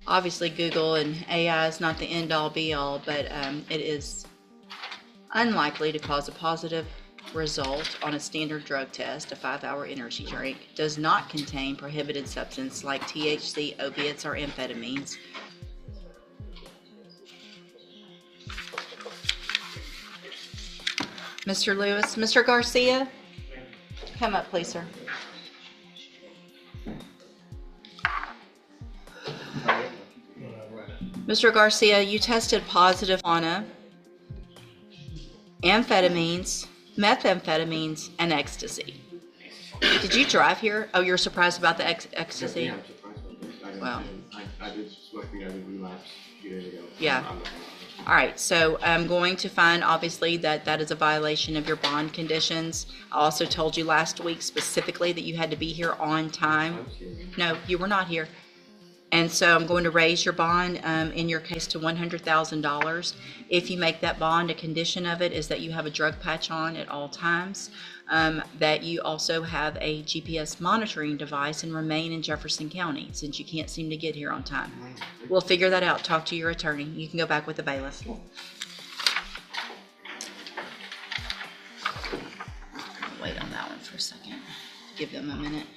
Obviously, Google and AI is not the end-all be-all, but it is unlikely to cause a positive result on a standard drug test. A 5-hour energy drink does not contain prohibited substance like THC, opiates, or amphetamines. Mr. Lewis, Mr. Garcia, come up, please, sir. Mr. Garcia, you tested positive on amphetamines, methamphetamines, and ecstasy. Did you drive here? Oh, you're surprised about the ecstasy? Yeah, I'm surprised about this. Wow. I did smoking. I did relapse a few days ago. Yeah. All right, so I'm going to find, obviously, that is a violation of your bond conditions. I also told you last week specifically that you had to be here on time. No, you were not here. And so I'm going to raise your bond in your case to $100,000. If you make that bond, a condition of it is that you have a drug patch on at all times, that you also have a GPS monitoring device and remain in Jefferson County since you can't seem to get here on time. We'll figure that out. Talk to your attorney. You can go back with the bailiff. Wait on that one for a second. Give them a minute.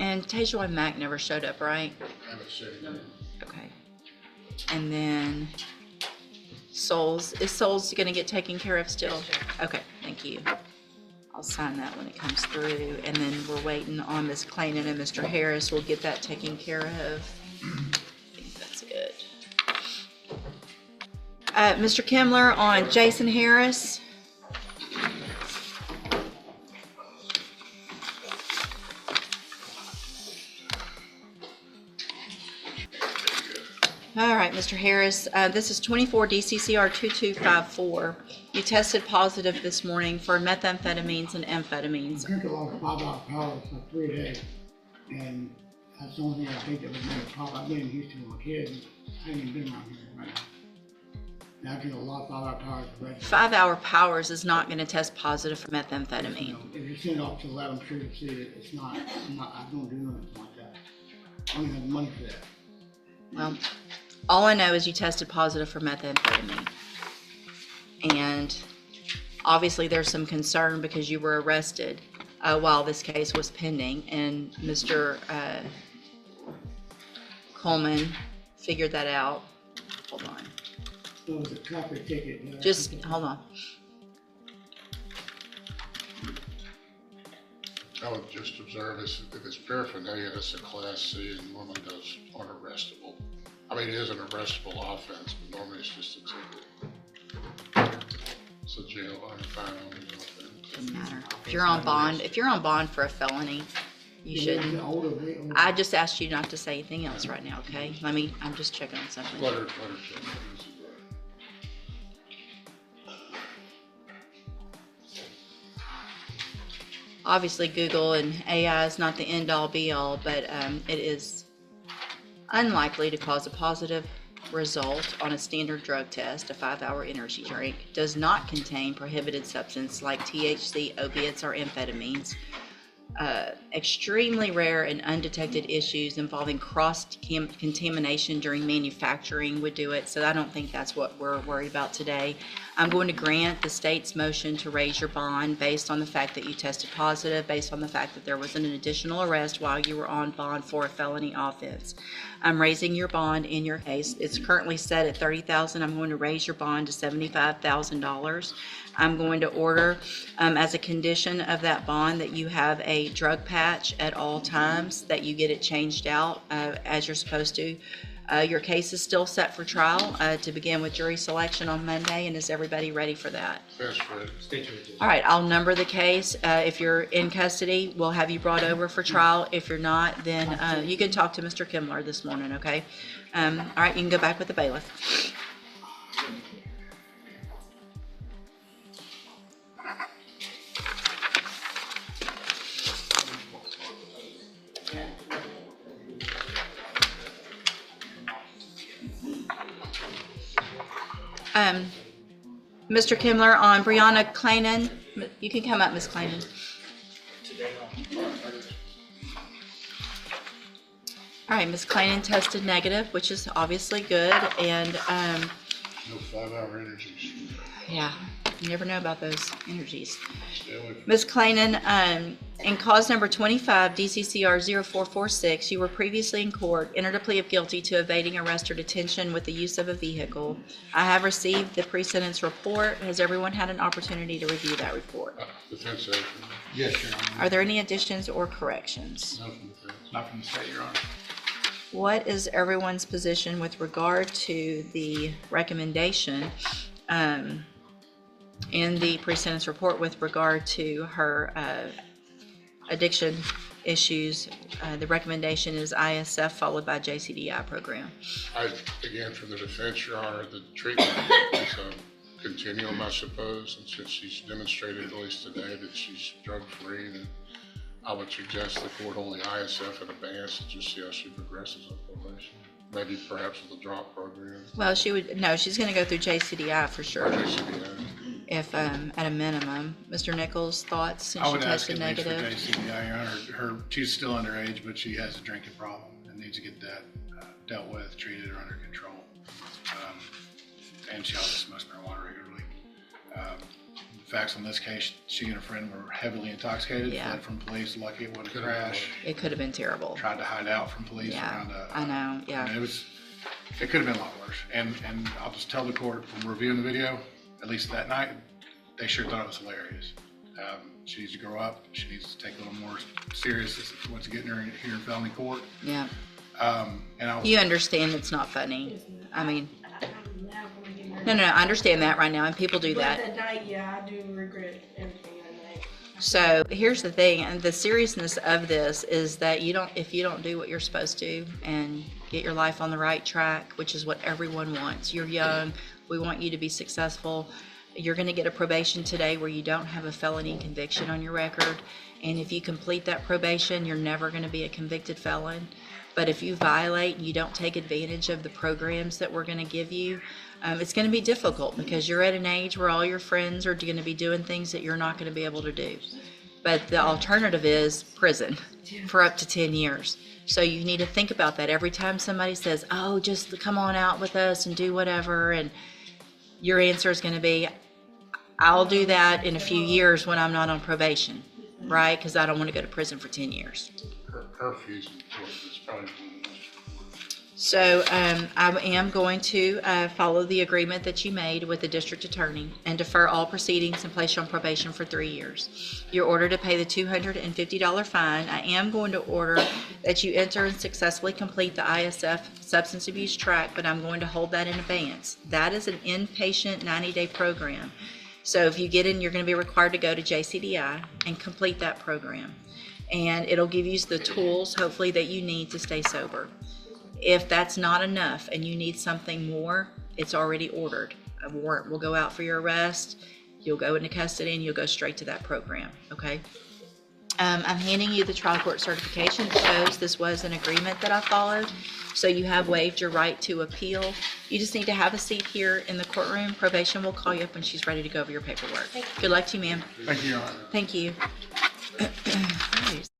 And Tajuan Mack never showed up, right? I haven't seen it. Okay. And then Souls. Is Souls going to get taken care of still? Okay, thank you. I'll sign that when it comes through. And then we're waiting on Ms. Clayton and Mr. Harris. We'll get that taken care of. I think that's good. Mr. Kimler on Jason Harris. All right, Mr. Harris, this is 24 DCCR 2254. You tested positive this morning for methamphetamines and amphetamines. I drink a lot of 5-hour powers like 3 a day, and that's the only thing I think that would make a problem. I've been in Houston with my kids, and I haven't even been around here right now. And I drink a lot of 5-hour powers. 5-hour powers is not going to test positive for methamphetamine. You know, if you send it off to the lab, I'm sure you'll see that it's not. I don't do nothing like that. I don't even have the money for that. Well, all I know is you tested positive for methamphetamine. And obviously there's some concern because you were arrested while this case was pending. And Mr. Coleman figured that out. Hold on. So it was a traffic ticket. Just hold on. I would just observe if it's paraphernalia, that's a class C and normally those aren't arrestable. I mean, it is an arrestable offense, but normally it's just a ticket. So jail, I'm fine on the offense. Doesn't matter. If you're on bond for a felony, you shouldn't. I just asked you not to say anything else right now, okay? I'm just checking on something. Let her check. Obviously, Google and AI is not the end-all be-all, but it is unlikely to cause a positive result on a standard drug test. A 5-hour energy drink does not contain prohibited substance like THC, opiates, or amphetamines. Extremely rare and undetected issues involving cross-contamination during manufacturing would do it, so I don't think that's what we're worried about today. I'm going to grant the state's motion to raise your bond based on the fact that you tested positive, based on the fact that there was an additional arrest while you were on bond for a felony offense. I'm raising your bond in your case. It's currently set at $30,000. I'm going to raise your bond to $75,000. I'm going to order as a condition of that bond that you have a drug patch at all times, that you get it changed out as you're supposed to. Your case is still set for trial to begin with jury selection on Monday, and is everybody ready for that? That's right. Stay tuned. All right, I'll number the case. If you're in custody, we'll have you brought over for trial. If you're not, then you can talk to Mr. Kimler this morning, okay? All right, you can go back with the bailiff. Mr. Kimler, on Brianna Clayton, you can come up, Ms. Clayton. All right, Ms. Clayton tested negative, which is obviously good, and, No 5-hour energies. yeah, you never know about those energies. Stay away from Ms. Clayton, in cause number 25, DCCR 0446, you were previously in court, entered a plea of guilty to evading arrest or detention with the use of a vehicle. I have received the pre-sentence report. Has everyone had an opportunity to review that report? defense agent. Yes, Your Honor. Are there any additions or corrections? No from defense. Not from the state, Your Honor. What is everyone's position with regard to the recommendation in the pre-sentence report with regard to her addiction issues? The recommendation is ISF followed by JCDI program. Again, from the defense, Your Honor, the treatment is a continuum, I suppose, and since she's demonstrated, at least today, that she's drug-free, then I would suggest the court only ISF in advance and just see how she progresses on probation. Maybe perhaps with a drop program. Well, she's going to go through JCDI for sure, Or JCBA. if at a minimum. Mr. Nichols, thoughts since I she would ask tested at least for negative? JCBI, Your Honor. She's still underage, but she has a drinking problem and needs to get that dealt with, treated, or under control. And she also smokes marijuana regularly. The facts on this case, she and her friend were heavily intoxicated, Yeah. fled from police, lucky it wasn't a Could've been crash, It could have been terrible. tried to hide out from police Yeah, around a... I know, yeah. I mean, it could have been a lot worse. And I'll just tell the court from reviewing the video, at least that night, they sure thought it was hilarious. She needs to grow up. She needs to take a little more serious what's getting her here in felony court. Yeah. And You understand it's not funny. I mean, no, I understand that right now, and people do that. But that night, yeah, I do regret everything that night. So here's the thing, and the seriousness of this is that if you don't do what you're supposed to and get your life on the right track, which is what everyone wants. You're young. We want you to be successful. You're going to get a probation today where you don't have a felony conviction on your record. And if you complete that probation, you're never going to be a convicted felon. But if you violate and you don't take advantage of the programs that we're going to give you, it's going to be difficult because you're at an age where all your friends are going to be doing things that you're not going to be able to do. But the alternative is prison for up to 10 years. So you need to think about that every time somebody says, oh, just come on out with us and do whatever. And your answer is going to be, I'll do that in a few years when I'm not on probation, right? Because I don't want to go to prison for 10 years. Curfews in court is probably So I am going to follow the agreement that you made with the district attorney and defer all proceedings and place you on probation for 3 years. You're ordered to pay the $250 fine. I am going to order that you enter and successfully complete the ISF substance abuse track, but I'm going to hold that in abeyance. That is an inpatient 90-day program. So if you get in, you're going to be required to go to JCDI and complete that program. And it'll give you the tools, hopefully, that you need to stay sober. If that's not enough and you need something more, it's already ordered. A warrant will go out for your arrest. You'll go into custody and you'll go straight to that program, okay? I'm handing you the trial court certification. It shows this was an agreement that I followed. So you have waived your right to appeal. You just need to have a seat here in the courtroom. Probation will call you up when she's ready to go over your paperwork. Good luck to you, ma'am. thank you, Your Honor. Thank you.